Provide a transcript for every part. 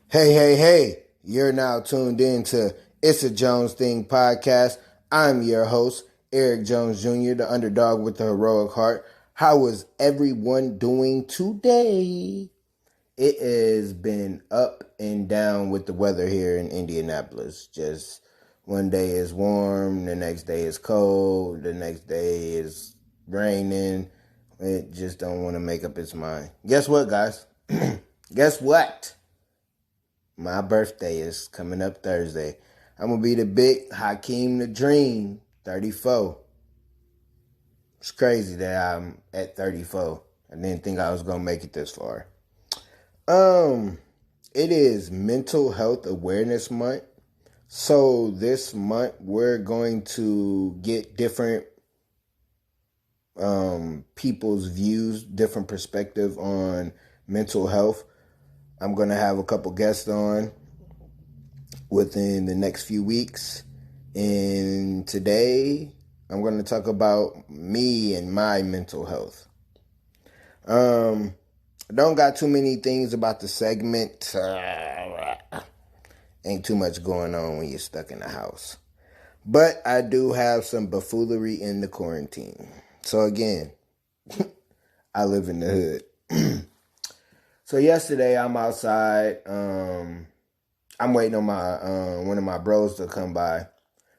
Hey, hey, hey, you're now tuned in to It's a Jones Thing podcast. I'm your host, Eric Jones Jr., the underdog with the heroic heart. How is everyone doing today? It has been up and down with the weather here in Indianapolis. Just one day is warm, the next day is cold, the next day is raining. It just don't want to make up its mind. Guess what, guys? Guess what? My birthday is coming up Thursday. I'm going to be the big Hakeem the Dream, 34. It's crazy that I'm at 34. I didn't think I was going to make it this far. It is Mental Health Awareness Month. So this month we're going to get different people's views, different perspective on mental health. I'm going to have a couple guests on within the next few weeks. And today, I'm going to talk about me and my mental health. I don't got too many things about the segment. Ain't too much going on when you're stuck in the house. But I do have some buffoonery in the quarantine. So again, I live in the hood. So yesterday, I'm outside. I'm waiting on my one of my bros to come by.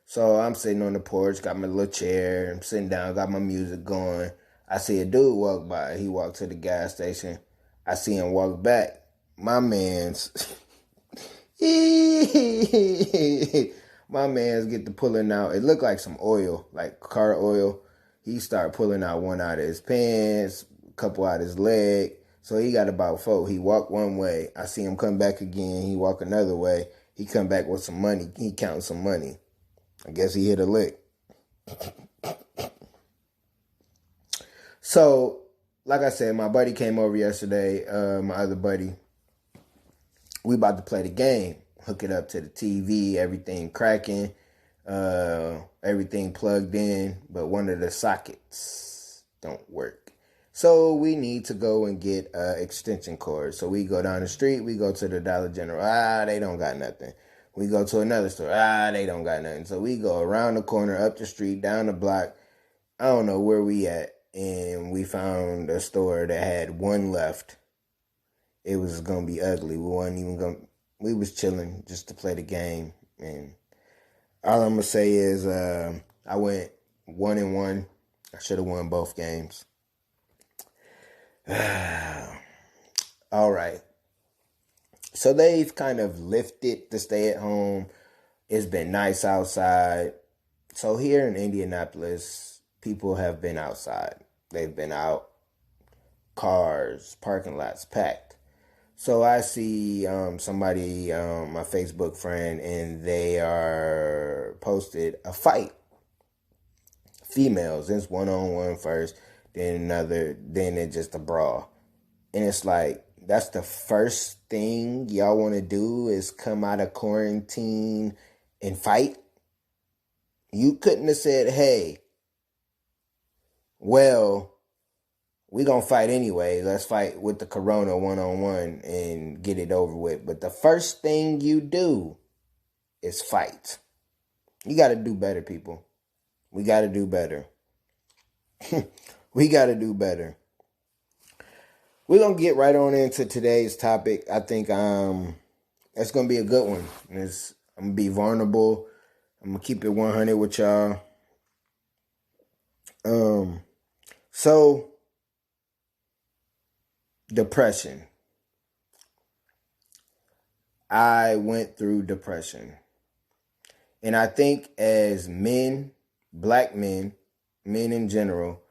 So I'm sitting on the porch, got my little chair, I'm sitting down, got my music going. I see a dude walk by. He walked to the gas station. I see him walk back. My man's my man's get to pulling out. It looked like some oil, like car oil. He started pulling out one out of his pants, a couple out his leg. So he got about four. He walked one way. I see him come back again. He walk another way. He come back with some money. He counting some money. I guess he hit a lick. So, like I said, my buddy came over yesterday, my other buddy. We about to play the game. Hook it up to the TV, everything cracking, everything plugged in, but one of the sockets don't work. So we need to go and get an extension cord. So we go down the street, we go to the Dollar General. They don't got nothing. We go to another store. They don't got nothing. So we go around the corner, up the street, down the block. I don't know where we at. And we found a store that had one left. It was going to be ugly. We was chilling just to play the game. And all I'm going to say is I went 1-1. I should have won both games. All right. So they've kind of lifted the stay at home. It's been nice outside. So here in Indianapolis, people have been outside. They've been out, cars, parking lots packed. So I see somebody, my Facebook friend, and they are posted a fight. Females, it's one-on-one first, then another, then it's just a brawl. And it's like, that's the first thing y'all want to do is come out of quarantine and fight? You couldn't have said, hey, well, we gonna fight anyway. Let's fight with the corona one-on-one and get it over with. But the first thing you do is fight. You got to do better, people. We got to do better. We got to do better. We're going to get right on into today's topic. I think it's going to be a good one. I'm going to be vulnerable. I'm going to keep it 100 with y'all. So, depression. I went through depression. And I think as men, black men, men in general,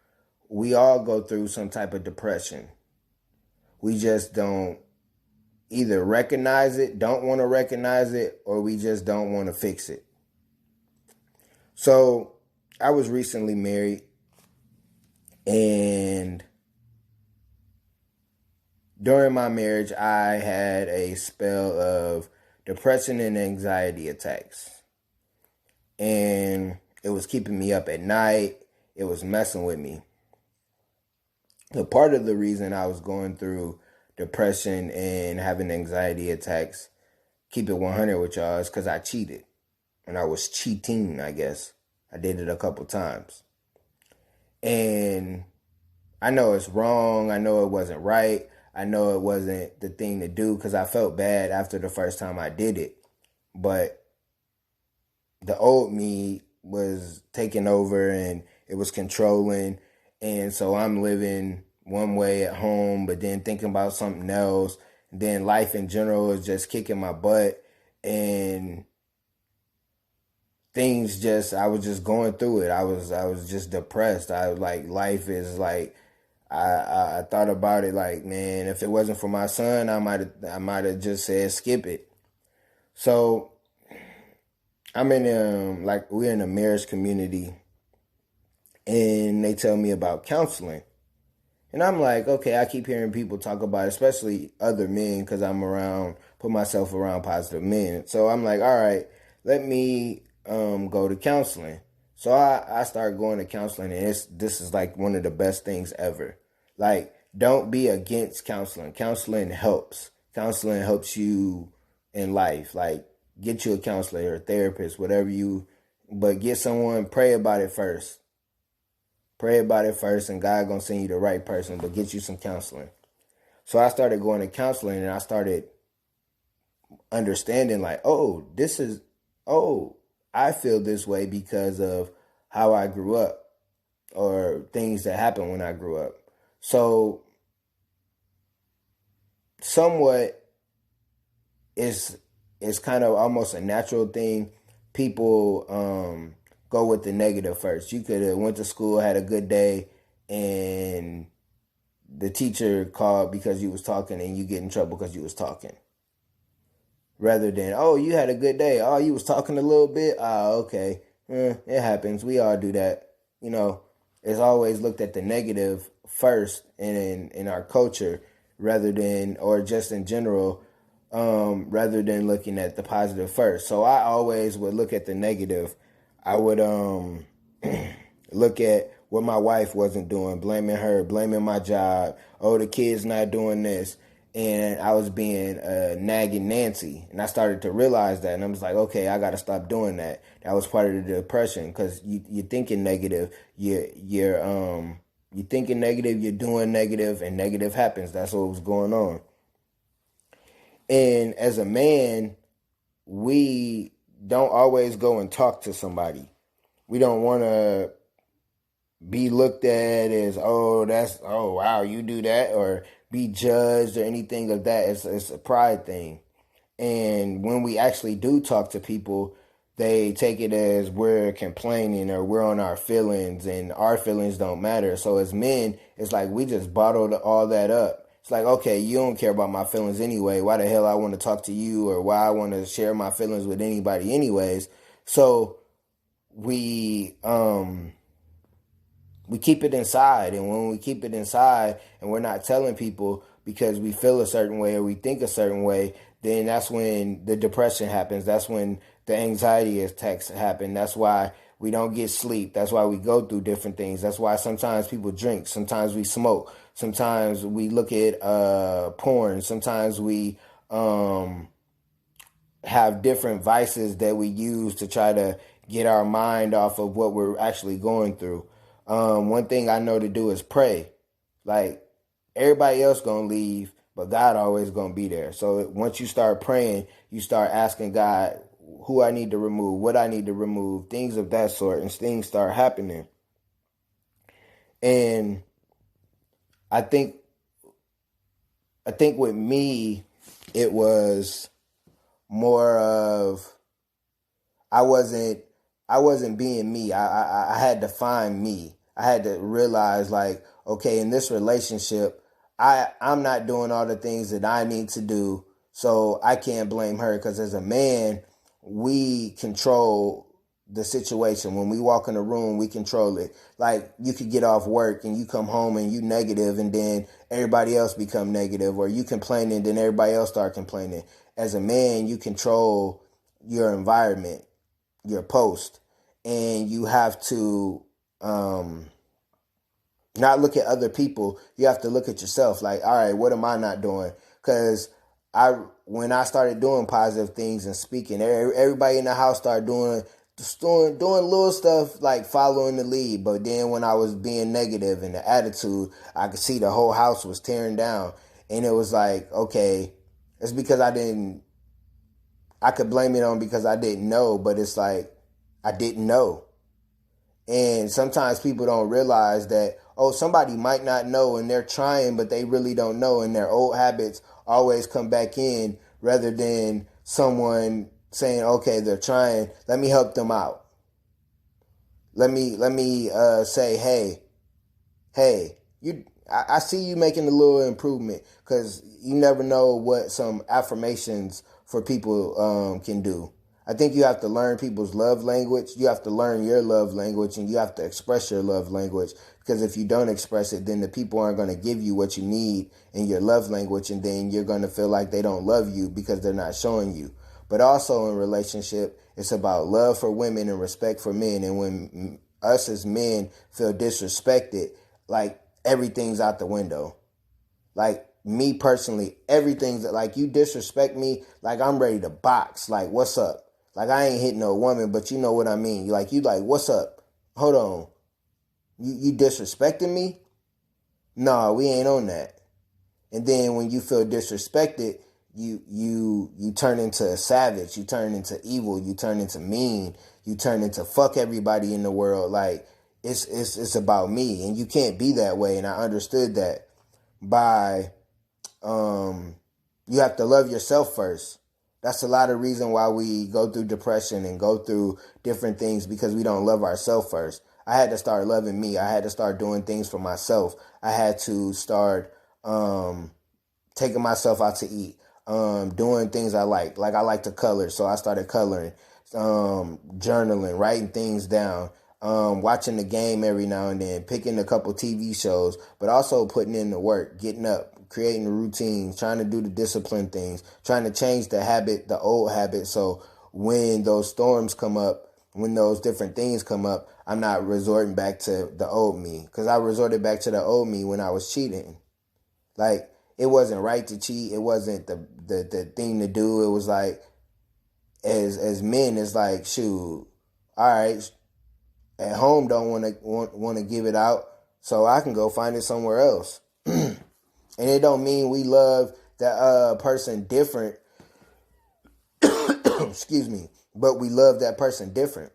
we all go through some type of depression. We just don't either recognize it, don't want to recognize it, or we just don't want to fix it. So I was recently married, and during my marriage, I had a spell of depression and anxiety attacks. And it was keeping me up at night. It was messing with me. But part of the reason I was going through depression and having anxiety attacks keep it 100 with y'all, is because I cheated. And I was cheating, I guess. I did it a couple times. And I know it's wrong. I know it wasn't right. I know it wasn't the thing to do because I felt bad after the first time I did it. But the old me was taking over and it was controlling. And so I'm living one way at home, but then thinking about something else. Then life in general is just kicking my butt. And things just, I was just going through it. I was just depressed. I like, life is like, I thought about it like, man, if it wasn't for my son, I might have just said skip it. So I'm in like we're in a marriage community, and they tell me about counseling, and I'm like, okay, I keep hearing people talk about it, especially other men, because I'm around, put myself around positive men. So I'm like, all right, let me go to counseling. So I started going to counseling, and this is like one of the best things ever. Like, don't be against counseling. Counseling helps. Counseling helps you in life. Like, get you a counselor or a therapist, whatever you, but get someone, pray about it first. Pray about it first, and God gonna send you the right person, but get you some counseling. So I started going to counseling, and I started understanding like, oh, I feel this way because of how I grew up or things that happened when I grew up. So somewhat is kind of almost a natural thing. People go with the negative first. You could have went to school, had a good day, and the teacher called because you was talking, and you get in trouble because you was talking. Rather than, oh, you had a good day. Oh, you was talking a little bit. Oh, okay. It happens. We all do that. You know, it's always looked at the negative first in our culture rather than, or just in general, rather than looking at the positive first. So I always would look at the negative. I would look at what my wife wasn't doing, blaming her, blaming my job. Oh, the kid's not doing this. And I was being nagging Nancy. And I started to realize that. And I was like, okay, I got to stop doing that. That was part of the depression because you're thinking negative. You're thinking negative, you're doing negative, and negative happens. That's what was going on. And as a man, we don't always go and talk to somebody. We don't want to be looked at as, oh wow, you do that, or be judged or anything of that. It's a pride thing. And when we actually do talk to people, they take it as we're complaining or we're on our feelings, and our feelings don't matter. So as men, it's like we just bottled all that up. It's like, okay, you don't care about my feelings anyway. Why the hell I want to talk to you, or why I want to share my feelings with anybody anyways? So we keep it inside, and when we keep it inside and we're not telling people because we feel a certain way or we think a certain way, then that's when the depression happens. That's when the anxiety attacks happen. That's why we don't get sleep. That's why we go through different things. That's why sometimes people drink. Sometimes we smoke. Sometimes we look at porn. Sometimes we have different vices that we use to try to get our mind off of what we're actually going through. One thing I know to do is pray. Like, everybody else gonna leave, but God always gonna be there. So once you start praying, you start asking God who I need to remove, what I need to remove, things of that sort, and things start happening. And I think with me, it was more of I wasn't being me. I had to find me. I had to realize, like, okay, in this relationship, I'm not doing all the things that I need to do, so I can't blame her, because as a man, we control the situation. When we walk in a room, we control it. Like, you could get off work and you come home and you negative, and then everybody else become negative, or you complain and then everybody else start complaining. As a man, you control your environment, your post, and you have to not look at other people. You have to look at yourself. Like, all right, what am I not doing? Because when I started doing positive things and speaking, everybody in the house started doing little stuff like following the lead. But then when I was being negative and the attitude, I could see the whole house was tearing down, and it was like, okay, it's because I could blame it on because I didn't know, but it's like I didn't know. And sometimes people don't realize that, oh, somebody might not know and they're trying, but they really don't know. And their old habits always come back in rather than someone saying, okay, they're trying. Let me help them out. Let me say, hey, I see you making a little improvement, because you never know what some affirmations for people can do. I think you have to learn people's love language. You have to learn your love language, and you have to express your love language, because if you don't express it, then the people aren't going to give you what you need in your love language, and then you're going to feel like they don't love you because they're not showing you. But also in relationship, it's about love for women and respect for men. And when us as men feel disrespected, like, everything's out the window. Like, me personally, everything's like, you disrespect me, like, I'm ready to box. Like, what's up? Like, I ain't hitting no woman, but you know what I mean. Like, what's up? Hold on. You disrespecting me? No, we ain't on that. And then when you feel disrespected, you turn into a savage. You turn into evil. You turn into mean. You turn into fuck everybody in the world. Like, it's about me, and you can't be that way. And I understood that by you have to love yourself first. That's a lot of reason why we go through depression and go through different things, because we don't love ourselves first. I had to start loving me. I had to start doing things for myself. I had to start taking myself out to eat, doing things I like. Like, I like to color, so I started coloring, journaling, writing things down, watching the game every now and then, picking a couple TV shows, but also putting in the work, getting up, creating the routines, trying to do the discipline things, trying to change the old habit. So when those storms come up, when those different things come up, I'm not resorting back to the old me. Because I resorted back to the old me when I was cheating. Like, it wasn't right to cheat. It wasn't the thing to do. It was like, as men, it's like, shoot, all right, at home don't want to give it out, so I can go find it somewhere else. And it don't mean we love that person different. Excuse me. But we love that person different,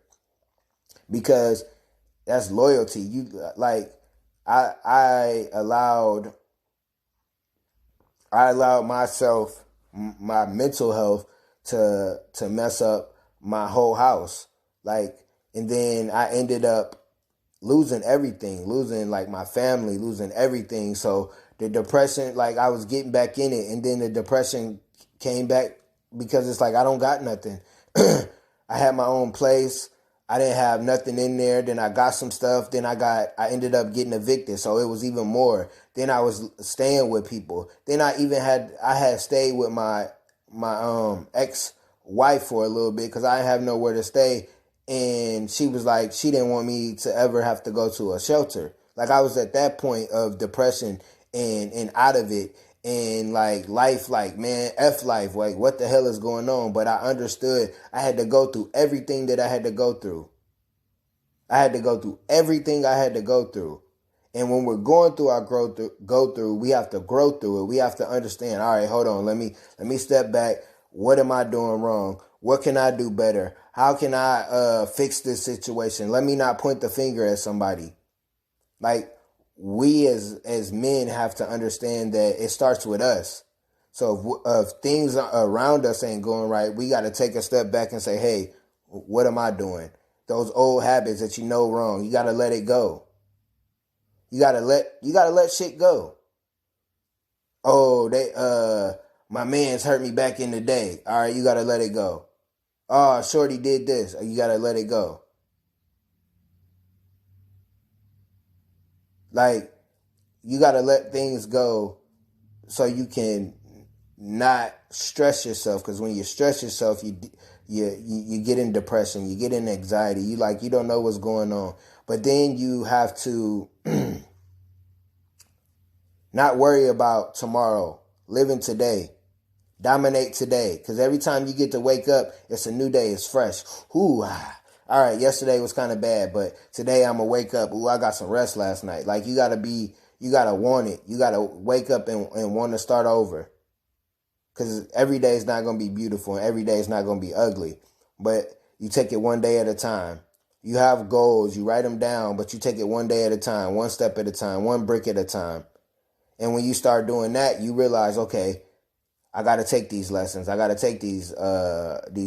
because that's loyalty. You like, I allowed myself, my mental health, to mess up my whole house. Like, and then I ended up losing everything, losing like my family, losing everything. So the depression, like, I was getting back in it, and then the depression came back because it's like, I don't got nothing. I had my own place. I didn't have nothing in there. Then I got some stuff. Then I ended up getting evicted. So it was even more. Then I was staying with people. Then I had stayed with my ex-wife for a little bit, because I didn't have nowhere to stay. And she was like, she didn't want me to ever have to go to a shelter. Like, I was at that point of depression and out of it. And like, life, like, man, F life, like, what the hell is going on? But I understood I had to go through everything that I had to go through. I had to go through everything I had to go through. And when we're going through our go through, we have to grow through it. We have to understand, all right, hold on, let me step back. What am I doing wrong? What can I do better? How can I fix this situation? Let me not point the finger at somebody. Like, we as men have to understand that it starts with us. So if things around us ain't going right, we got to take a step back and say, hey, what am I doing? Those old habits that you know wrong, you got to let it go. You got to let shit go. Oh, my man's hurt me back in the day. All right, you got to let it go. Oh, shorty did this. You got to let it go. Like, you got to let things go so you can not stress yourself. Because when you stress yourself, you get in depression, you get in anxiety. You don't know what's going on. But then you have to not worry about tomorrow. Living today. Dominate today. Because every time you get to wake up, it's a new day. It's fresh. Ooh, ah. All right, yesterday was kind of bad, but today I'm going to wake up. Ooh, I got some rest last night. Like, you got to want it. You got to wake up and want to start over. Because every day is not going to be beautiful and every day is not going to be ugly. But you take it one day at a time. You have goals. You write them down, but you take it one day at a time, one step at a time, one brick at a time. And when you start doing that, you realize, okay, I got to take these lessons. I got to take these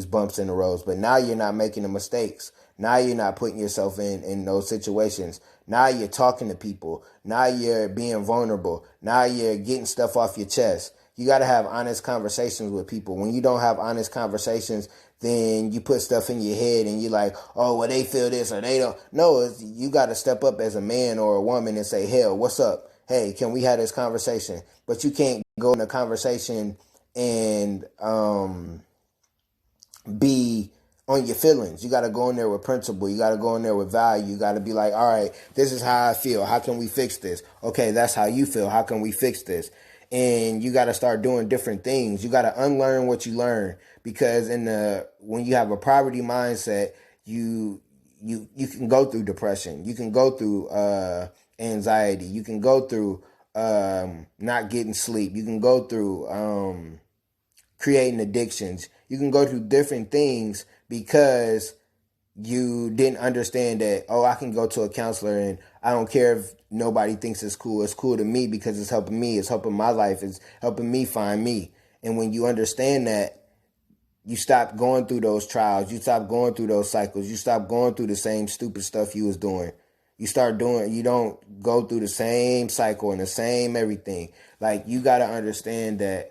bumps in the roads. But now you're not making the mistakes. Now you're not putting yourself in those situations. Now you're talking to people. Now you're being vulnerable. Now you're getting stuff off your chest. You got to have honest conversations with people. When you don't have honest conversations, then you put stuff in your head and you're like, oh, well, they feel this or they don't. No, you got to step up as a man or a woman and say, hell, what's up? Hey, can we have this conversation? But you can't go in a conversation and be on your feelings. You got to go in there with principle. You got to go in there with value. You got to be like, all right, this is how I feel. How can we fix this? Okay, that's how you feel. How can we fix this? And you got to start doing different things. You got to unlearn what you learn, because when you have a poverty mindset, you can go through depression. You can go through anxiety. You can go through not getting sleep. You can go through creating addictions. You can go through different things because you didn't understand that, oh, I can go to a counselor and I don't care if nobody thinks it's cool. It's cool to me because it's helping me. It's helping my life. It's helping me find me. And when you understand that, you stop going through those trials. You stop going through those cycles. You stop going through the same stupid stuff you was doing. You don't go through the same cycle and the same everything. Like, you got to understand that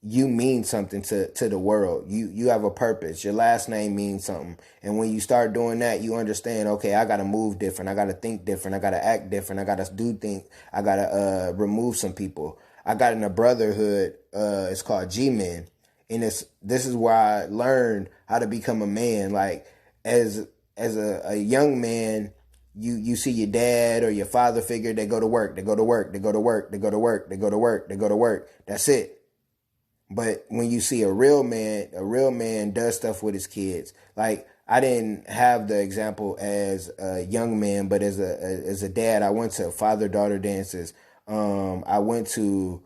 you mean something to the world. You have a purpose. Your last name means something. And when you start doing that, you understand, okay, I got to move different. I got to think different. I got to act different. I got to do things. I got to remove some people. I got in a brotherhood. It's called G-Men. And this is where I learned how to become a man. Like, as a young man, you see your dad or your father figure, they go to work, they go to work, they go to work, they go to work, they go to work, they go to work. That's it. But when you see a real man does stuff with his kids. Like, I didn't have the example as a young man, but as a dad, I went to father-daughter dances. I went to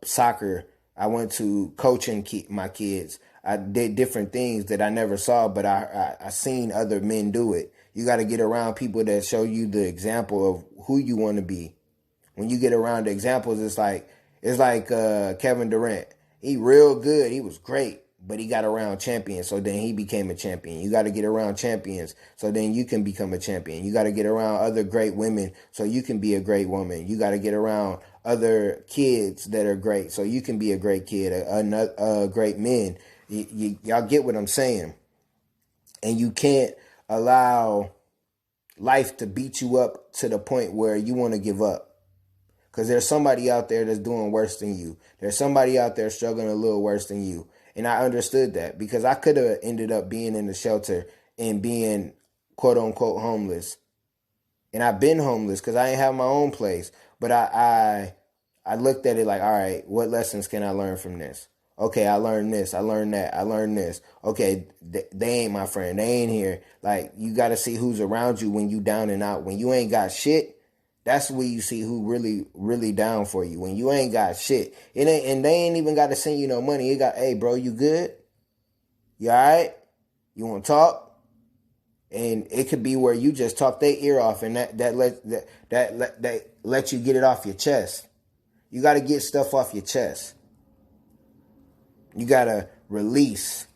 soccer. I went to coaching my kids. I did different things that I never saw, but I seen other men do it. You got to get around people that show you the example of who you want to be. When you get around the examples, it's like Kevin Durant. He real good. He was great, but he got around champions, so then he became a champion. You got to get around champions, so then you can become a champion. You got to get around other great women, so you can be a great woman. You got to get around other kids that are great, so you can be a great kid, a great men. Y'all get what I'm saying? And you can't allow life to beat you up to the point where you want to give up. Because there's somebody out there that's doing worse than you. There's somebody out there struggling a little worse than you. And I understood that, because I could have ended up being in the shelter and being quote unquote homeless. And I've been homeless because I ain't have my own place. But I looked at it like, all right, what lessons can I learn from this? Okay, I learned this. I learned that. I learned this. Okay, they ain't my friend. They ain't here. Like, you got to see who's around you when you down and out. When you ain't got shit, that's where you see who really, really down for you. When you ain't got shit. And they ain't even got to send you no money. You got, hey, bro, you good? You all right? You want to talk? And it could be where you just talk their ear off, and that let you get it off your chest. You got to get stuff off your chest. You got to release.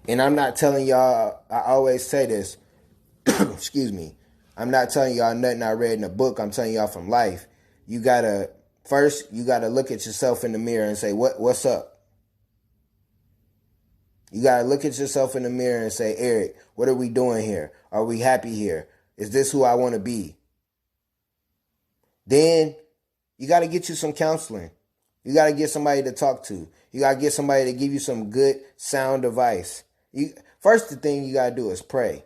And I'm not telling y'all, I always say this, excuse me, I'm not telling y'all nothing I read in a book. I'm telling y'all from life. You got to look at yourself in the mirror and say, what's up? You got to look at yourself in the mirror and say, Eric, what are we doing here? Are we happy here? Is this who I want to be? Then you got to get you some counseling. You got to get somebody to talk to. You got to get somebody to give you some good sound advice. First, the thing you got to do is pray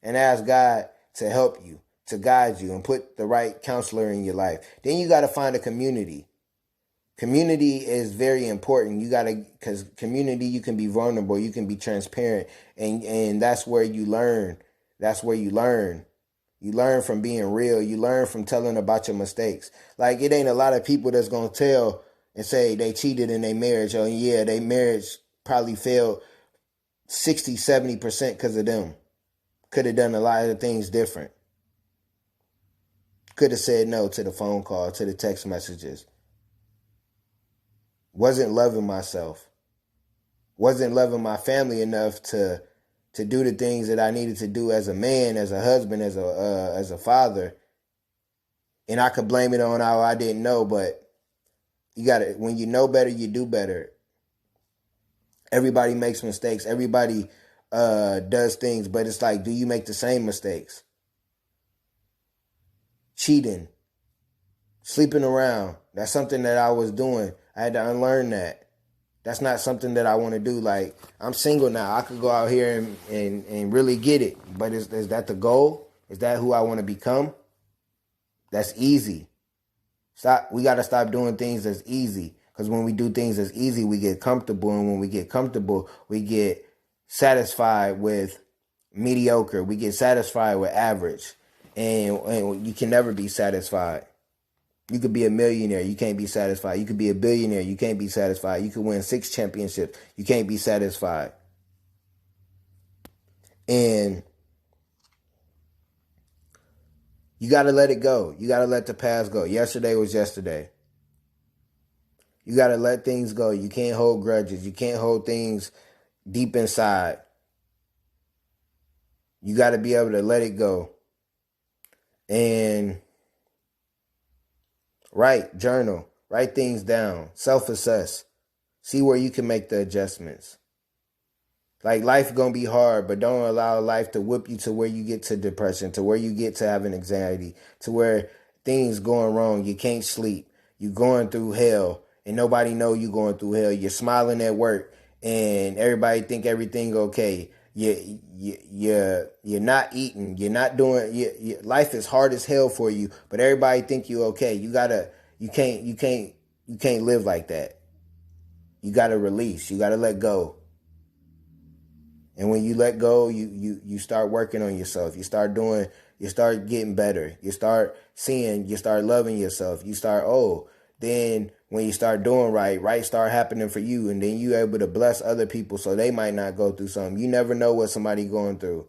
and ask God to help you, to guide you, and put the right counselor in your life. Then you got to find a community Community is very important. You gotta, because community, you can be vulnerable, you can be transparent, and that's where you learn. That's where you learn. You learn from being real. You learn from telling about your mistakes. Like, it ain't a lot of people that's gonna tell and say they cheated in their marriage. Oh yeah, their marriage probably failed 60, 70% because of them. Could have done a lot of things different. Could have said no to the phone call, to the text messages. Wasn't loving myself. Wasn't loving my family enough to do the things that I needed to do as a man, as a husband, as a father. And I could blame it on how I didn't know, but you gotta, when you know better, you do better. Everybody makes mistakes. Everybody does things, but it's like, do you make the same mistakes? Cheating, sleeping around. That's something that I was doing. I had to unlearn that. That's not something that I want to do. Like, I'm single now. I could go out here and really get it. But is that the goal? Is that who I want to become? That's easy. We got to stop doing things that's easy. Because when we do things that's easy, we get comfortable. And when we get comfortable, we get satisfied with mediocre. We get satisfied with average. And you can never be satisfied. You could be a millionaire, you can't be satisfied. You could be a billionaire, you can't be satisfied. You could win 6 championships, you can't be satisfied. And you got to let it go. You got to let the past go. Yesterday was yesterday. You got to let things go. You can't hold grudges. You can't hold things deep inside. You got to be able to let it go. And write, journal, write things down, self-assess, see where you can make the adjustments. Like, life gonna be hard, but don't allow life to whip you to where you get to depression, to where you get to having anxiety, to where things going wrong, you can't sleep, you going through hell, and nobody know you going through hell. You're smiling at work, and everybody think everything okay. You're not eating. You're not doing. Life is hard as hell for you, but everybody think you okay. You can't live like that. You gotta release. You gotta let go. And when you let go, you start working on yourself. You start getting better. You start loving yourself. You start, then when you start doing right start happening for you. And then you able to bless other people so they might not go through something. You never know what somebody going through.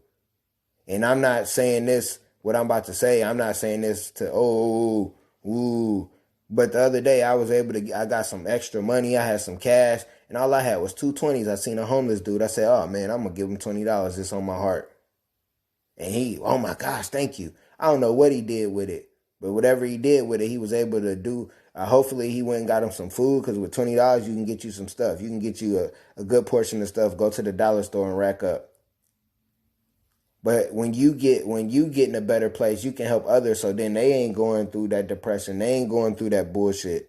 And I'm not saying this, what I'm about to say, I'm not saying this to, but the other day I got some extra money. I had some cash and all I had was 2 20s. I seen a homeless dude. I said, oh man, I'm going to give him $20. It's on my heart. And he, oh my gosh, thank you. I don't know what he did with it, but whatever he did with it, he was able to do. Hopefully he went and got him some food, because with $20, you can get you some stuff. You can get you a good portion of stuff. Go to the dollar store and rack up. But when you get in a better place, you can help others, so then they ain't going through that depression. They ain't going through that bullshit.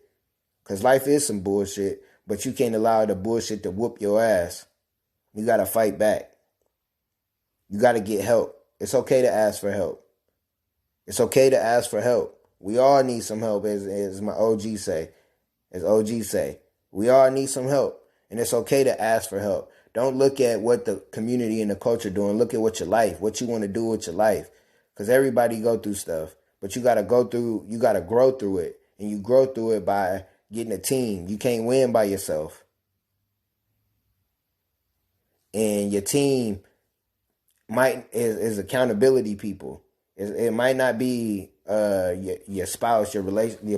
Because life is some bullshit, but you can't allow the bullshit to whoop your ass. You got to fight back. You got to get help. It's okay to ask for help. It's okay to ask for help. We all need some help, as my OG say. As OG say. We all need some help. And it's okay to ask for help. Don't look at what the community and the culture doing. Look at what you want to do with your life. Because everybody go through stuff. But you got to grow through it. And you grow through it by getting a team. You can't win by yourself. And your team is accountability people. It might not be your spouse, your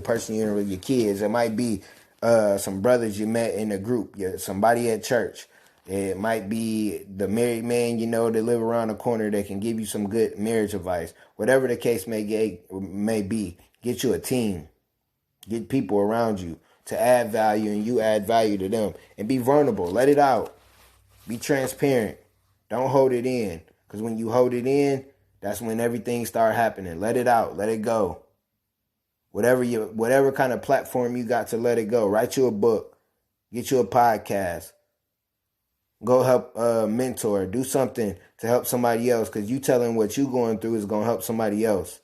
person you're with, your kids. It might be some brothers you met in a group, somebody at church. It might be the married man you know that live around the corner that can give you some good marriage advice. Whatever the case may be, get you a team. Get people around you to add value, and you add value to them. And be vulnerable. Let it out. Be transparent. Don't hold it in. Because when you hold it in, that's when everything start happening. Let it out. Let it go. Whatever kind of platform you got to let it go. Write you a book. Get you a podcast. Go help mentor. Do something to help somebody else. Because you telling what you going through is going to help somebody else.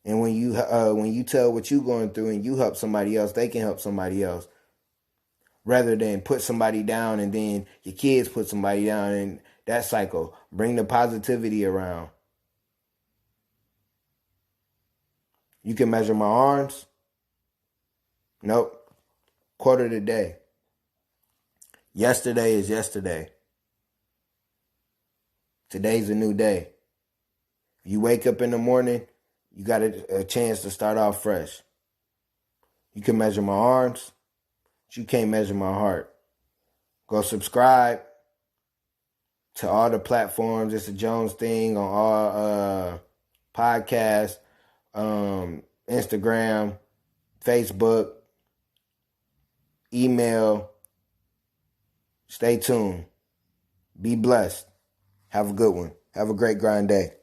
And when you tell what you're going through and you help somebody else, they can help somebody else. Rather than put somebody down and then your kids put somebody down, and that cycle. Bring the positivity around. You can measure my arms. Nope. Quarter of the day. Yesterday is yesterday. Today's a new day. You wake up in the morning, you got a chance to start off fresh. You can measure my arms, but you can't measure my heart. Go subscribe to all the platforms. It's a Jones thing on all podcasts, Instagram, Facebook, email. Stay tuned. Be blessed. Have a good one. Have a great grind day.